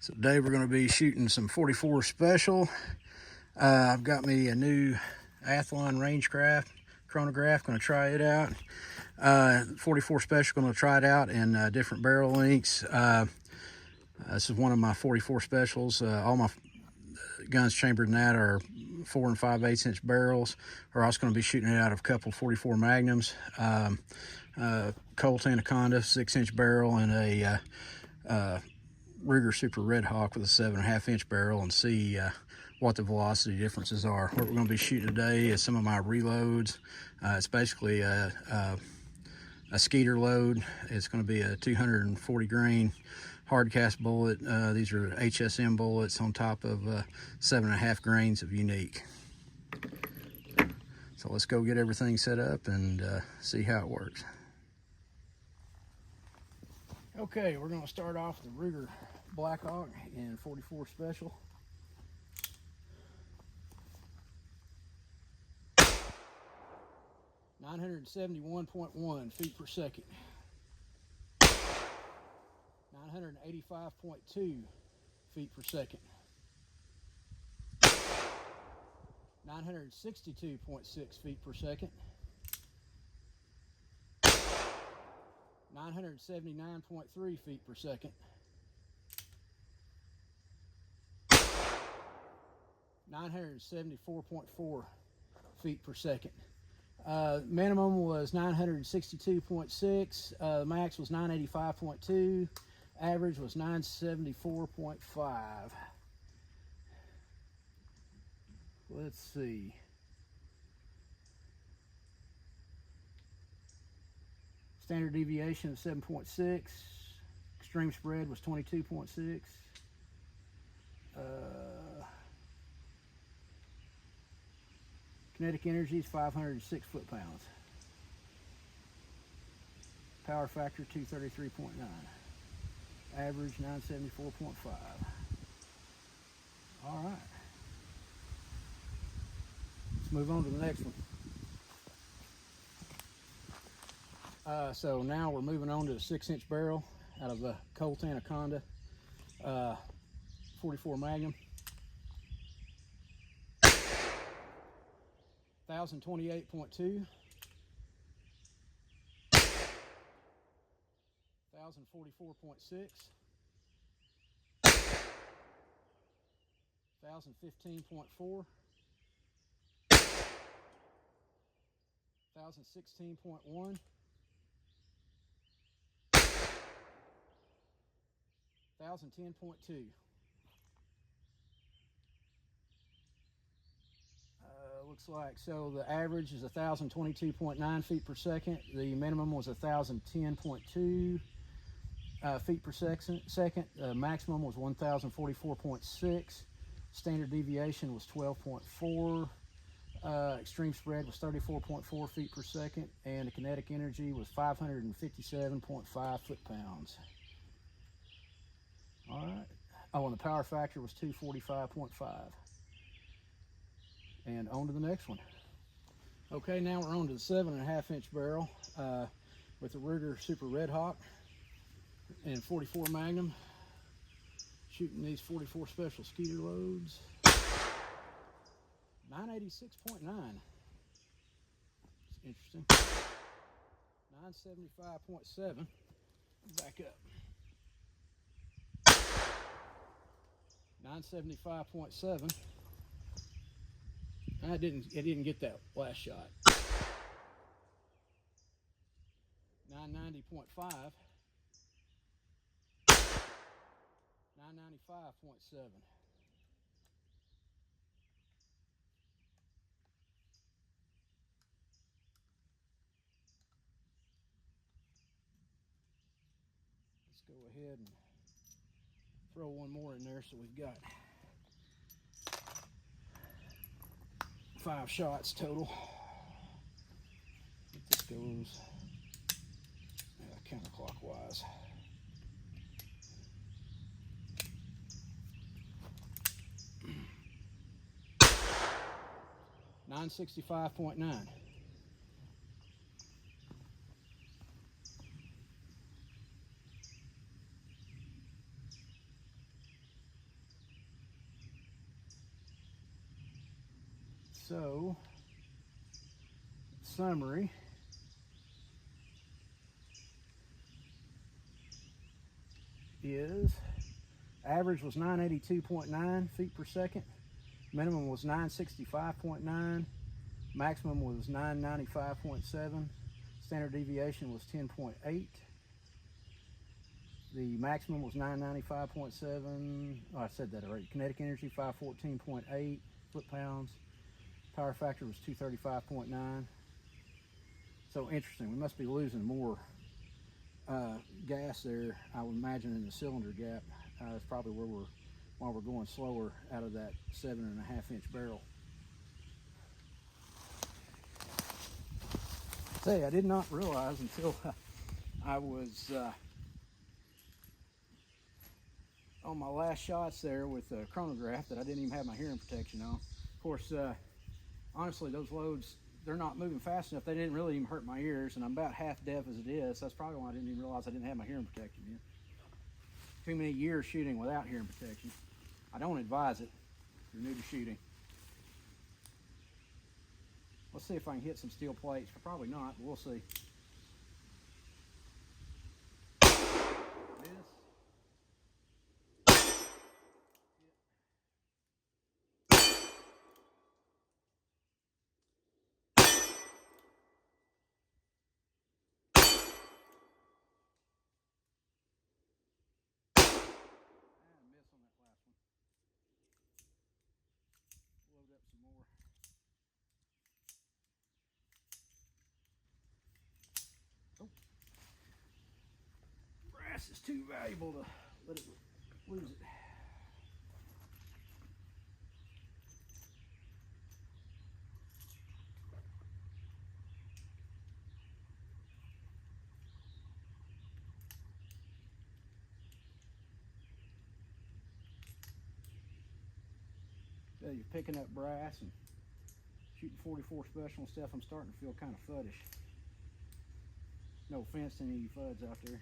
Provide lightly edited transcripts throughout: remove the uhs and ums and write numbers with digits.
So today we're going to be shooting some 44 Special. I've got me a new Athlon Rangecraft chronograph, going to try it out. 44 Special, going to try it out in different barrel lengths. This is one of my 44 Specials. All my guns chambered in that are 4 and 5/8 inch barrels. We're also going to be shooting it out of a couple 44 Magnums, Colt Anaconda 6-inch barrel, and a Ruger Super Red Hawk with a 7.5 inch barrel, and see what the velocity differences are. What we're going to be shooting today is some of my reloads. It's basically a Skeeter load. It's going to be a 240 grain hard cast bullet. These are HSM bullets on top of 7.5 grains of unique. So let's go get everything set up and see how it works. Okay, we're going to start off with the Ruger Blackhawk in 44 Special. (971.1 feet per second). 985.2 feet per second. 962.6 feet per second. 979.3 feet per second. 974.4 feet per second. Minimum was 962.6. Max was 985.2. Average was 974.5. Let's see. Standard deviation of 7.6. Extreme spread was 22.6. Kinetic energy is 506 foot-pounds. Power factor 233.9. Average 974.5. All right. Let's move on to the next one. So now we're moving on to a 6-inch barrel out of a Colt Anaconda 44 Magnum. 1028.2. 1044.6. 1015.4. 1016.1. 1010.2. Looks like, so the average is 1022.9 feet per second. The minimum was 1010.2 feet per second. Maximum was 1044.6. Standard deviation was 12.4. Extreme spread was 34.4 feet per second, and the kinetic energy was 557.5 foot-pounds. All right. Oh, and the power factor was 245.5. And on to the next one. Okay, now we're on to the 7.5 inch barrel with the Ruger Super Red Hawk and 44 Magnum. Shooting these 44 Special Skeeter Loads. 986.9. It's interesting. 975.7. Back up. 975.7. It didn't get that last shot. 990.5. 995.7. Let's go ahead and throw one more in there, so we've got 5 shots total. This goes counterclockwise. $965.9. So, summary. Is average was 982.9 feet per second, minimum was 965.9, maximum was 995.7, standard deviation was 10.8, the maximum was 995.7, oh, I said that already, kinetic energy 514.8 foot-pounds, power factor was 235.9. So interesting, we must be losing more gas there, I would imagine, in the cylinder gap. That's probably why we're going slower out of that 7.5 inch barrel. Say, I did not realize until I was on my last shots there with the chronograph that I didn't even have my hearing protection on. Of course, honestly, those loads, they're not moving fast enough. They didn't really even hurt my ears, and I'm about half deaf as it is. That's probably why I didn't even realize I didn't have my hearing protection yet. Too many years shooting without hearing protection. I don't advise it if you're new to shooting. Let's see if I can hit some steel plates. Probably not, but we'll see. Miss. Miss on that last one. Load up some more. Oh. Brass is too valuable to let it lose it. Yeah, you're picking up brass and shooting 44 special and stuff. I'm starting to feel kind of fuddish. No offense to any of you fuds out there.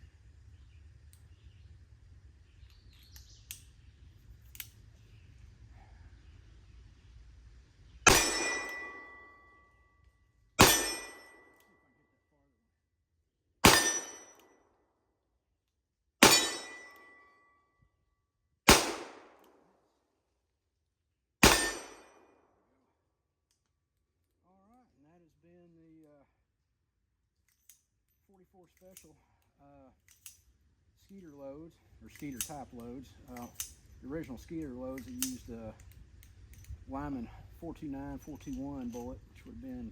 Alright, and that has been the 44 Special Skeeter loads, or Skeeter type loads. The original Skeeter loads that used Lyman 429, 421 bullet, which would have been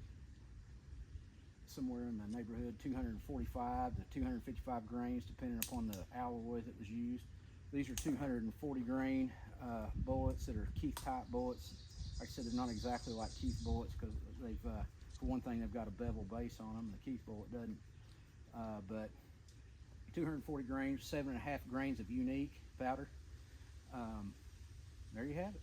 somewhere in the neighborhood 245 to 255 grains, depending upon the alloy that was used. These are 240 grain bullets that are Keith type bullets. Like I said, they're not exactly like Keith bullets because they've, for one thing, they've got a bevel base on them. The Keith bullet doesn't. But 240 grains, 7.5 grains of unique powder. There you have it.